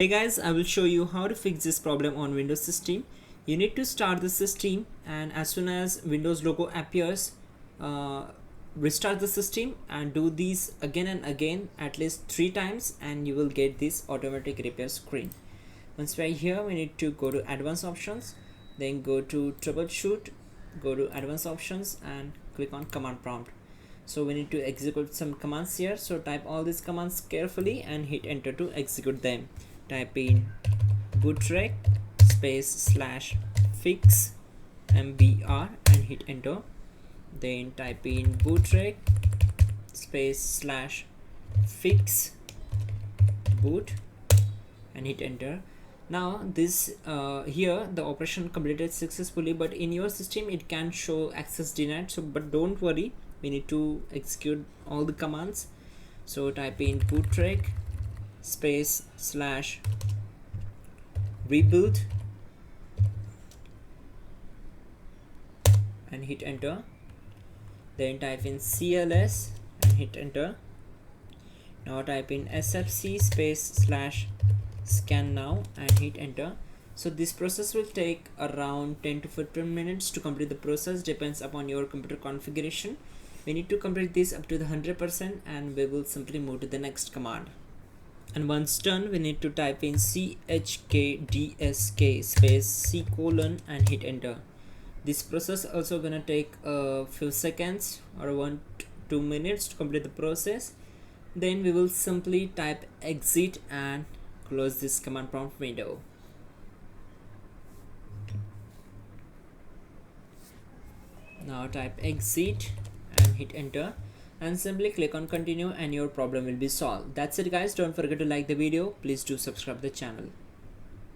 Hey guys, I will show you how to fix this problem on Windows system. You need to start the system, and as soon as Windows logo appears, uh, restart the system and do these again and again at least 3 times, and you will get this automatic repair screen. Once we are here, we need to go to advanced options, then go to troubleshoot, go to advanced options and click on command prompt. So we need to execute some commands here, so type all these commands carefully and hit enter to execute them. Type in bootrec /fix mbr and hit enter. Then type in bootrec /fix boot and hit enter. Now this here the operation completed successfully, but in your system it can show access denied, so but don't worry, we need to execute all the commands. So type in bootrec /rebuild and hit enter. Then type in cls and hit enter. Now type in sfc /scan now and hit enter. So this process will take around 10 to 15 minutes to complete the process, depends upon your computer configuration. We need to complete this up to the 100% and we will simply move to the next command. And once done, we need to type in chkdsk C colon and hit enter. This process also gonna take a few seconds or 1 to 2 minutes to complete the process. Then we will simply type exit and close this command prompt window. Now type exit and hit enter and simply click on continue and your problem will be solved. That's it guys, don't forget to like the video, please do subscribe the channel.